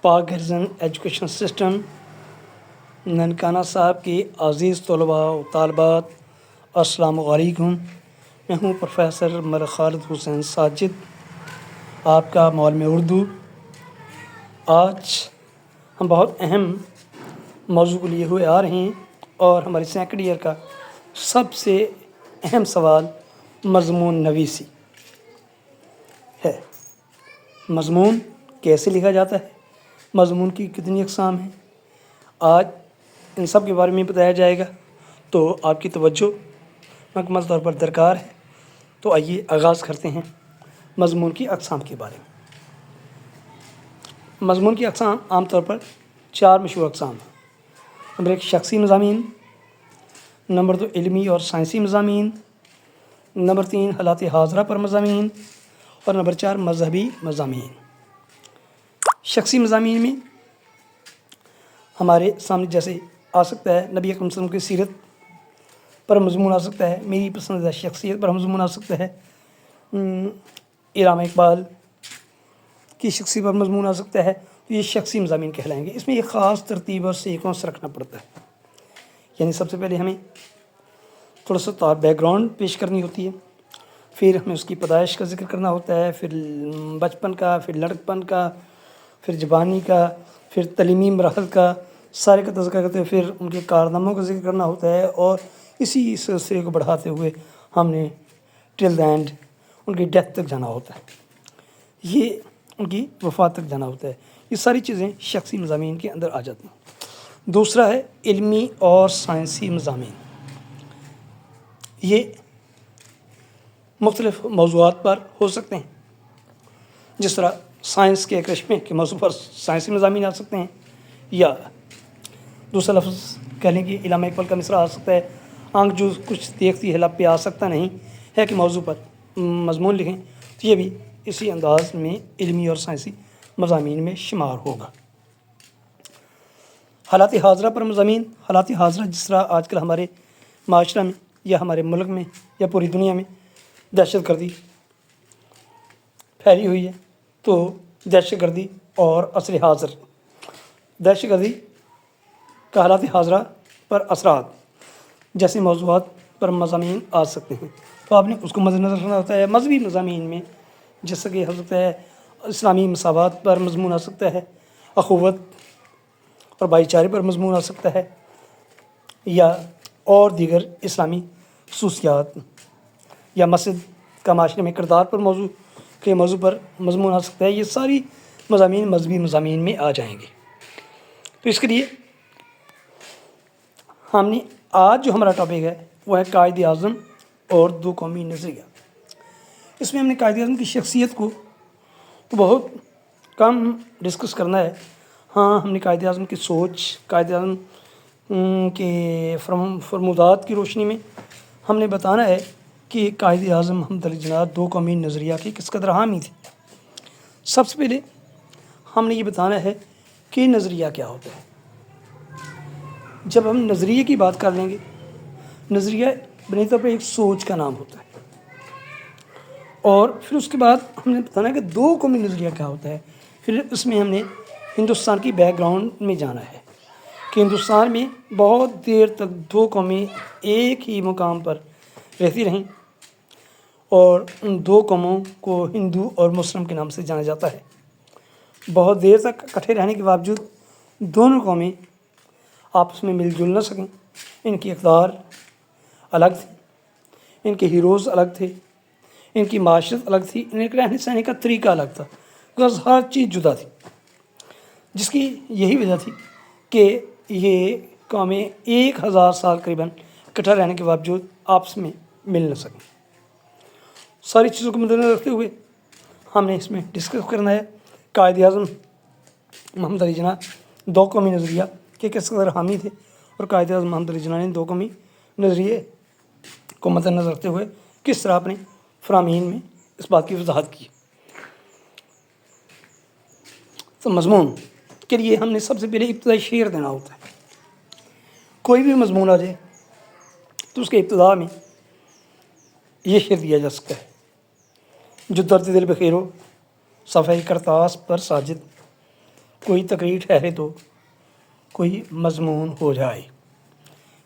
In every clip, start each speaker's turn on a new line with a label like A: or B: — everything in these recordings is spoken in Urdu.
A: پاک گرزن ایجوکیشن سسٹم ننکانہ صاحب کے عزیز طلباء و طالبات، السلام علیکم۔ میں ہوں پروفیسر ملک خالد حسین ساجد، آپ کا معلم اردو۔ آج ہم بہت اہم موضوع کو لیے ہوئے آ رہے ہیں، اور ہماری سیکنڈ ایئر کا سب سے اہم سوال مضمون نویسی ہے۔ مضمون کیسے لکھا جاتا ہے، مضمون کی کتنی اقسام ہیں، آج ان سب کے بارے میں بتایا جائے گا، تو آپ کی توجہ مکمل طور پر درکار ہے۔ تو آئیے آغاز کرتے ہیں مضمون کی اقسام کے بارے میں۔ مضمون کی اقسام عام طور پر 4 مشہور اقسام ہیں۔ نمبر 1 شخصی مضامین، نمبر 2 علمی اور سائنسی مضامین، نمبر 3 حالات حاضرہ پر مضامین، اور نمبر 4 مذہبی مضامین۔ شخصی مضامین میں ہمارے سامنے جیسے آ سکتا ہے نبی اکرم صلی اللہ علیہ وسلم کی سیرت پر مضمون آ سکتا ہے، میری پسندیدہ شخصیت پر مضمون آ سکتا ہے، علامہ اقبال کی شخصیت پر مضمون آ سکتا ہے۔ تو یہ شخصی مضامین کہلائیں گے۔ اس میں ایک خاص ترتیب اور سیکوینس رکھنا پڑتا ہے، یعنی سب سے پہلے ہمیں تھوڑا سا بیک گراؤنڈ پیش کرنی ہوتی ہے، پھر ہمیں اس کی پیدائش کا ذکر کرنا ہوتا ہے، پھر بچپن کا، پھر لڑکپن کا، پھر جوانی کا، پھر تعلیمی مراحل کا سارے کا تذکرہ کرتے ہوئے پھر ان کے کارناموں کا ذکر کرنا ہوتا ہے، اور اسی سلسلے کو بڑھاتے ہوئے ہم نے ٹل دا اینڈ ان کی ڈیتھ تک جانا ہوتا ہے، یہ ان کی وفات تک جانا ہوتا ہے۔ یہ ساری چیزیں شخصی مضامین کے اندر آ جاتی ہیں۔ دوسرا ہے علمی اور سائنسی مضامین۔ یہ مختلف موضوعات پر ہو سکتے ہیں، جس طرح سائنس کے کرشمے کے موضوع پر سائنسی مضامین آ سکتے ہیں، یا دوسرا لفظ کہہ لیں کہ علامہ اقبال کا مصرع آ سکتا ہے، آنکھ جو کچھ دیکھتی ہے لب پہ آ سکتا نہیں ہے، کہ موضوع پر مضمون لکھیں، تو یہ بھی اسی انداز میں علمی اور سائنسی مضامین میں شمار ہوگا۔ حالات حاضرہ پر مضامین۔ حالات حاضرہ جس طرح آج کل ہمارے معاشرہ میں یا ہمارے ملک میں یا پوری دنیا میں دہشت گردی پھیلی ہوئی ہے، تو دہشت گردی اور عصر حاضر، دہشت گردی کا حالات حاضرہ پر اثرات جیسے موضوعات پر مضامین آ سکتے ہیں، تو آپ نے اس کو مد نظر رکھنا ہوتا ہے۔ مذہبی مضامین میں جیسا کہ ہو سکتا ہے اسلامی مساوات پر مضمون آ سکتا ہے، اخوت اور بھائی چارے پر مضمون آ سکتا ہے، یا اور دیگر اسلامی خصوصیات، یا مسجد کا معاشرے میں کردار پر موضوع پر مضمون آ سکتا ہے۔ یہ ساری مضامین مذہبی مضامین میں آ جائیں گے۔ تو اس کے لیے ہم نے آج جو ہمارا ٹاپک ہے وہ ہے قائد اعظم اور 2 قومی نظریہ۔ اس میں ہم نے قائد اعظم کی شخصیت کو تو بہت کم ڈسکس کرنا ہے۔ ہاں، ہم نے قائد اعظم کی سوچ، قائد اعظم کے فرمودات کی روشنی میں ہم نے بتانا ہے کہ قائد اعظم محمد علی جناح 2 قومی نظریہ کی کس قدر حامی تھے۔ سب سے پہلے ہم نے یہ بتانا ہے کہ نظریہ کیا ہوتا ہے۔ جب ہم نظریے کی بات کر لیں گے، نظریہ بنیادی طور پر ایک سوچ کا نام ہوتا ہے، اور پھر اس کے بعد ہم نے بتانا ہے کہ 2 قومی نظریہ کیا ہوتا ہے۔ پھر اس میں ہم نے ہندوستان کی بیک گراؤنڈ میں جانا ہے کہ ہندوستان میں بہت دیر تک 2 قومیں ایک ہی مقام پر رہتی رہیں، اور ان 2 قوموں کو ہندو اور مسلم کے نام سے جانا جاتا ہے۔ بہت دیر تک اکٹھے رہنے کے باوجود دونوں قومیں آپس میں مل جل نہ سکیں، ان کی اقدار الگ تھی، ان کے ہیروز الگ تھے، ان کی معاشرت الگ تھی، ان کے رہنے سہنے کا طریقہ الگ تھا، بس ہر چیز جدا تھی، جس کی یہی وجہ تھی کہ یہ قومیں 1000 سال قریباً اکٹھا رہنے کے باوجود آپس میں مل نہ سکیں۔ ساری چیزوں کو مد نظر رکھتے ہوئے ہم نے اس میں ڈسکس کرنا ہے قائد اعظم محمد علی جناح 2 قومی نظریہ کے کس قدر حامی تھے، اور قائد اعظم محمد علی جناح نے 2 قومی نظریے کو مد نظر رکھتے ہوئے کس طرح اپنے فرامین میں اس بات کی وضاحت کی۔ تو مضمون کے لیے ہم نے سب سے پہلے ابتدائی شعر دینا ہوتا ہے۔ کوئی بھی مضمون آ جائے تو اس کے ابتدا میں یہ شعر دیا جا سکتا ہے: جو درد دل بخیرو صفحہ کرتاس پر ساجد، کوئی تقریر ٹھہرے تو کوئی مضمون ہو جائے،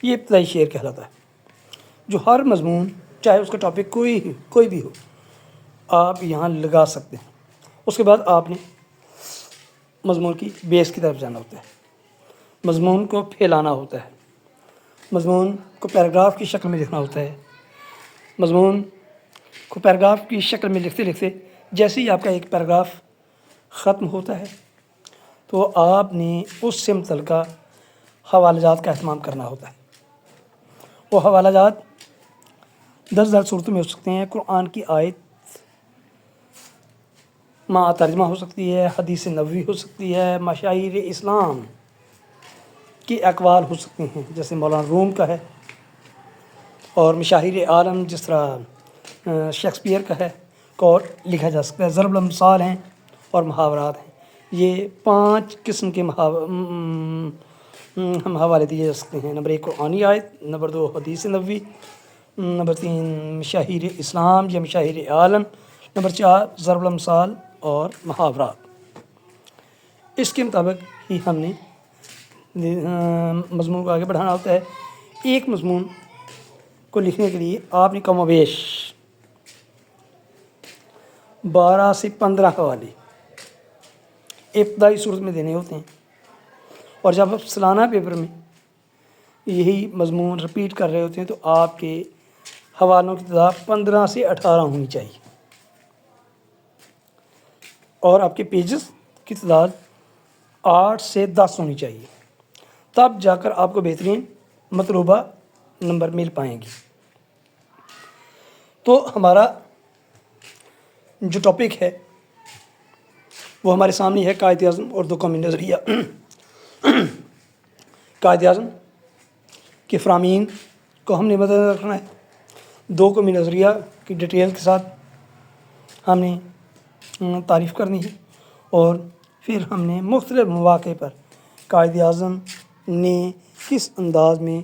A: یہ ابتدائی شعر کہلاتا ہے، جو ہر مضمون چاہے اس کا ٹاپک کوئی بھی ہو آپ یہاں لگا سکتے ہیں۔ اس کے بعد آپ نے مضمون کی بیس کی طرف جانا ہوتا ہے، مضمون کو پھیلانا ہوتا ہے، مضمون کو پیراگراف کی شکل میں لکھنا ہوتا ہے۔ مضمون کو پیراگراف کی شکل میں لکھتے لکھتے جیسے ہی آپ کا ایک پیراگراف ختم ہوتا ہے تو آپ نے اس سے متعلقہ حوالہ جات کا اہتمام کرنا ہوتا ہے۔ وہ حوالہ جات 10 صورتوں میں ہو سکتے ہیں، قرآن کی آیت مع ترجمہ ہو سکتی ہے، حدیث نبوی ہو سکتی ہے، مشاہیر اسلام کے اقوال ہو سکتے ہیں جیسے مولانا روم کا ہے، اور مشاہیر عالم جس طرح شیکسپیئر کا ہے کو لکھا جا سکتا ہے۔ ضرب الامثال ہیں اور محاورات ہیں، یہ 5 قسم کے حوالے دیے جا سکتے ہیں۔ نمبر 1 قرآنی آیت، نمبر 2 حدیث نبوی، نمبر 3 مشاہیر اسلام یا مشاہیر عالم، نمبر 4 ضرب الامثال اور محاورات۔ اس کے مطابق ہی ہم نے مضمون کو آگے بڑھانا ہوتا ہے۔ ایک مضمون کو لکھنے کے لیے آپ نے کم و بیش 12 سے 15 حوالے ابتدائی صورت میں دینے ہوتے ہیں، اور جب آپ سالانہ پیپر میں یہی مضمون رپیٹ کر رہے ہوتے ہیں تو آپ کے حوالوں کی تعداد 15 سے 18 ہونی چاہیے، اور آپ کے پیجز کی تعداد 8 سے 10 ہونی چاہیے، تب جا کر آپ کو بہترین مطلوبہ نمبر مل پائیں گے۔ تو ہمارا جو ٹاپک ہے وہ ہمارے سامنے ہے، قائد اعظم اور 2 قومی نظریہ۔ قائد اعظم کے فرامین کو ہم نے مد نظر رکھنا ہے، 2 قومی نظریہ کی ڈیٹیل کے ساتھ ہم نے تعریف کرنی ہے، اور پھر ہم نے مختلف مواقع پر قائد اعظم نے کس انداز میں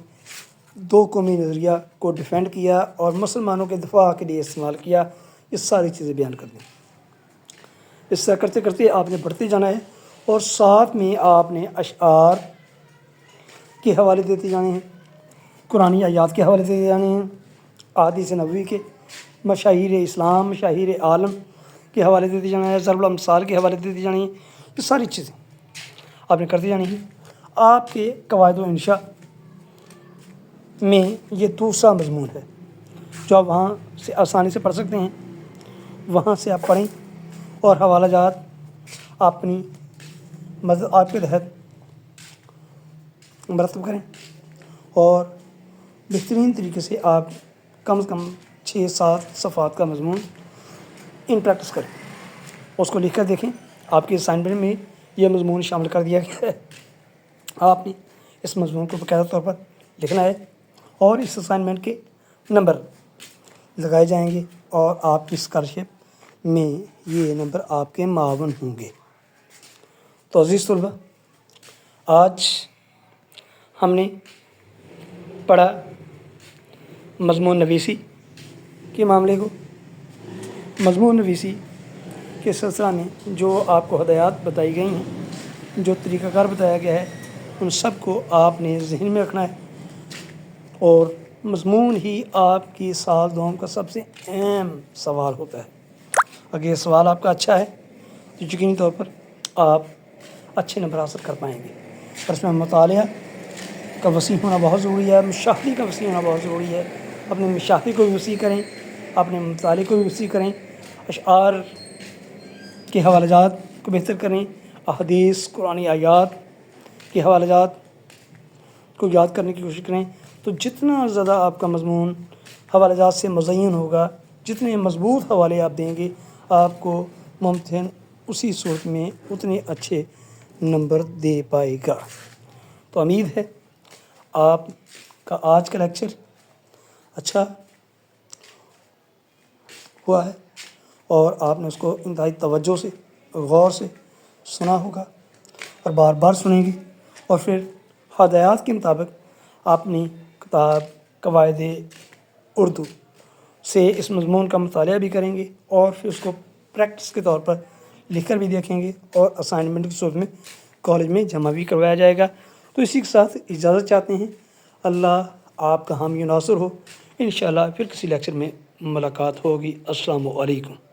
A: 2 قومی نظریہ کو ڈیفینڈ کیا اور مسلمانوں کے دفاع کے لیے استعمال کیا، یہ ساری چیزیں بیان کر دیں۔ اس طرح کرتے کرتے آپ نے بڑھتے جانا ہے، اور ساتھ میں آپ نے اشعار کے حوالے دیتے جانے ہیں، قرآنی آیات کے حوالے دیتے جانے ہیں، احادیث نبوی کے، مشاہیر اسلام، مشاہیر عالم کے حوالے دیتے جانا ہے، ضرب الامثال کے حوالے دیتے جانے ہیں۔ یہ ساری چیزیں آپ نے کرتے جانی ہیں۔ آپ کے قواعد و انشاء میں یہ دوسرا مضمون ہے جو آپ وہاں سے آسانی سے پڑھ سکتے ہیں، وہاں سے آپ پڑھیں اور حوالہ جات اپنی آپ کے تحت مرتب کریں، اور بہترین طریقے سے آپ کم از کم 6-7 صفحات کا مضمون ان پریکٹس کریں، اس کو لکھ کر دیکھیں۔ آپ کے اسائنمنٹ میں یہ مضمون شامل کر دیا گیا ہے، آپ نے اس مضمون کو باقاعدہ طور پر لکھنا ہے، اور اس اسائنمنٹ کے نمبر لگائے جائیں گے، اور آپ کی اسکالرشپ میں یہ نمبر آپ کے معاون ہوں گے۔ تو عزیز طلبہ، آج ہم نے پڑھا مضمون نویسی کے معاملے کو۔ مضمون نویسی کے سلسلہ میں جو آپ کو ہدایات بتائی گئی ہیں، جو طریقہ کار بتایا گیا ہے، ان سب کو آپ نے ذہن میں رکھنا ہے، اور مضمون ہی آپ کی سال دوم کا سب سے اہم سوال ہوتا ہے۔ اگر یہ سوال آپ کا اچھا ہے تو یقینی طور پر آپ اچھے نمبر حاصل کر پائیں گے، اور اس میں مطالعہ کا وسیع ہونا بہت ضروری ہے، مشاہدے کا وسیع ہونا بہت ضروری ہے۔ اپنے مشاہدے کو بھی وسیع کریں، اپنے مطالعے کو بھی وسیع کریں، اشعار کے حوالہ جات کو بہتر کریں، احادیث قرآنی آیات کے حوالہ جات کو یاد کرنے کی کوشش کریں۔ تو جتنا زیادہ آپ کا مضمون حوالہ جات سے مزین ہوگا، جتنے مضبوط حوالے آپ دیں گے، آپ کو ممتحن اسی صورت میں اتنے اچھے نمبر دے پائے گا۔ تو امید ہے آپ کا آج کا لیکچر اچھا ہوا ہے، اور آپ نے اس کو انتہائی توجہ سے غور سے سنا ہوگا، اور بار بار سنیں گے، اور پھر ہدایات کے مطابق اپنی کتاب قواعد اردو سے اس مضمون کا مطالعہ بھی کریں گے، اور پھر اس کو پریکٹس کے طور پر لکھ کر بھی دیکھیں گے، اور اسائنمنٹ کی صورت میں کالج میں جمع بھی کروایا جائے گا۔ تو اسی کے ساتھ اجازت چاہتے ہیں، اللہ آپ کا حامی و ناصر ہو، انشاءاللہ پھر کسی لیکچر میں ملاقات ہوگی۔ السلام علیکم۔